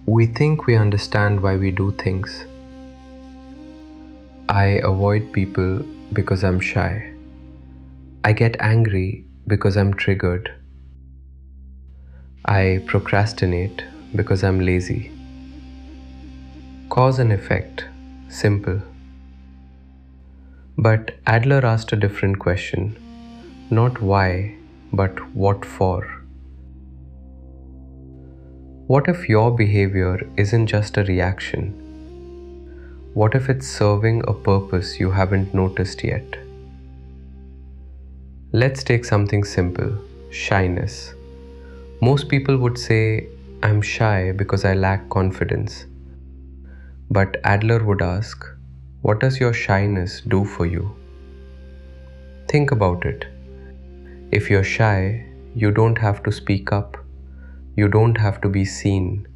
We think we understand why we do things. I avoid people because I'm shy. I get angry because I'm triggered. I procrastinate because I'm lazy. Cause and effect, simple. But Adler asked a different question. Not why, but what for. What if your behavior isn't just a reaction? What if it's serving a purpose you haven't noticed yet? Let's take something simple, shyness. Most people would say, I'm shy because I lack confidence. But Adler would ask, what does your shyness do for you? Think about it. If you're shy, you don't have to speak up. You don't have to be seen.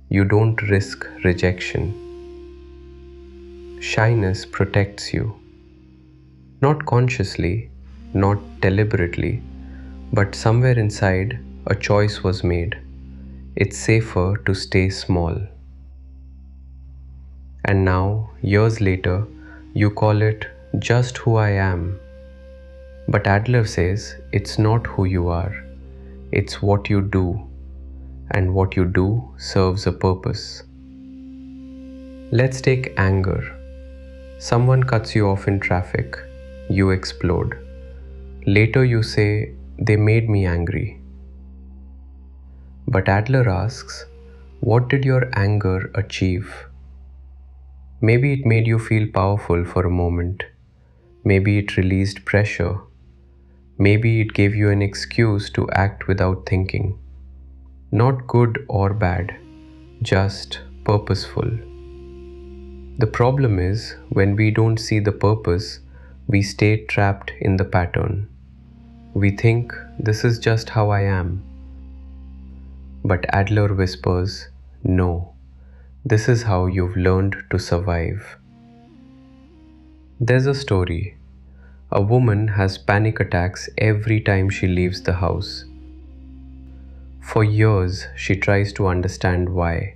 You don't risk rejection. Shyness protects you. Not consciously, not deliberately, but somewhere inside, a choice was made. It's safer to stay small. And now, years later, you call it just who I am. But Adler says it's not who you are, it's what you do, and what you do serves a purpose. Let's take anger. Someone cuts you off in traffic, you explode. Later you say, they made me angry. But Adler asks, what did your anger achieve? Maybe it made you feel powerful for a moment. Maybe it released pressure. Maybe it gave you an excuse to act without thinking. Not good or bad, just purposeful. The problem is, when we don't see the purpose, we stay trapped in the pattern. We think, this is just how I am. But Adler whispers, no, this is how you've learned to survive. There's a story. A woman has panic attacks every time she leaves the house. For years, she tries to understand why.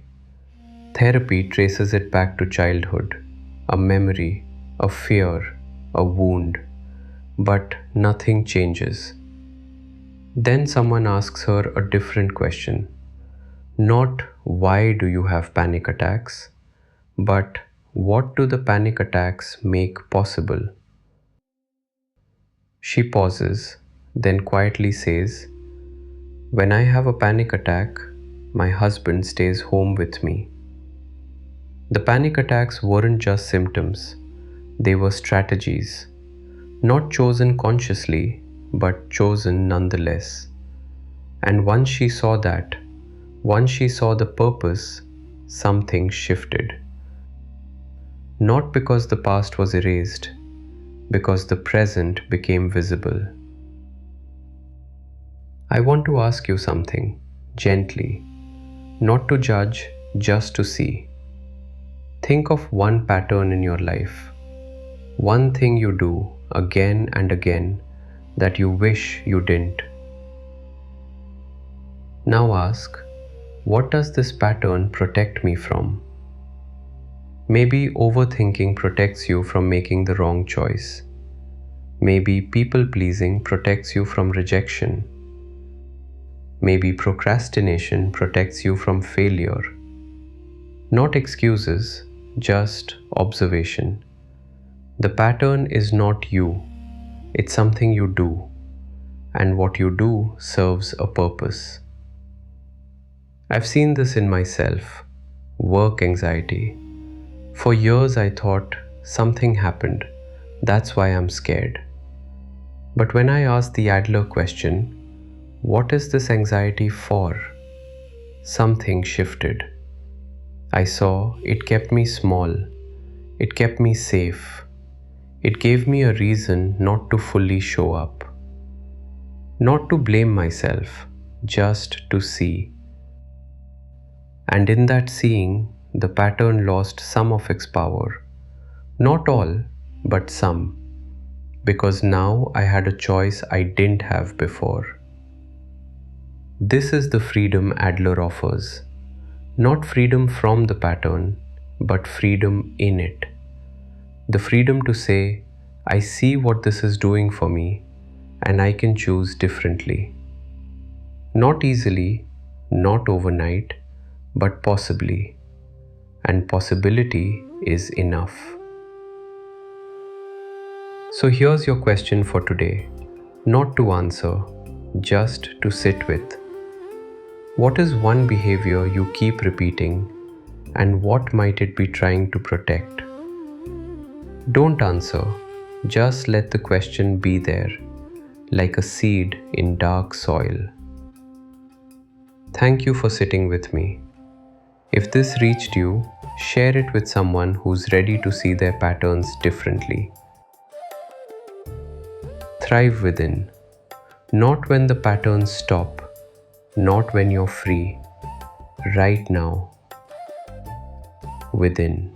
Therapy traces it back to childhood, a memory, a fear, a wound, but nothing changes. Then someone asks her a different question. Not why do you have panic attacks, but what do the panic attacks make possible? She pauses, then quietly says, when I have a panic attack, my husband stays home with me. The panic attacks weren't just symptoms, they were strategies, not chosen consciously, but chosen nonetheless. And once she saw that, once she saw the purpose, something shifted. Not because the past was erased, because the present became visible. I want to ask you something, gently, not to judge, just to see. Think of one pattern in your life, one thing you do again and again that you wish you didn't. Now ask, what does this pattern protect me from? Maybe overthinking protects you from making the wrong choice. Maybe people-pleasing protects you from rejection. Maybe procrastination protects you from failure. Not excuses, just observation. The pattern is not you, it's something you do, and what you do serves a purpose. I've seen this in myself, work anxiety. For years I thought something happened, that's why I'm scared. But when I asked the Adler question, what is this anxiety for? Something shifted. I saw it kept me small, it kept me safe, it gave me a reason not to fully show up. Not to blame myself, just to see. And in that seeing, the pattern lost some of its power. Not all, but some. Because now I had a choice I didn't have before. This is the freedom Adler offers. Not freedom from the pattern, but freedom in it. The freedom to say, I see what this is doing for me, and I can choose differently. Not easily, not overnight, but possibly. And possibility is enough. So here's your question for today. Not to answer, just to sit with. What is one behavior you keep repeating, and what might it be trying to protect? Don't answer, just let the question be there, like a seed in dark soil. Thank you for sitting with me. If this reached you, share it with someone who's ready to see their patterns differently. Thrive within. Not when the patterns stop, not when you're free. Right now, within.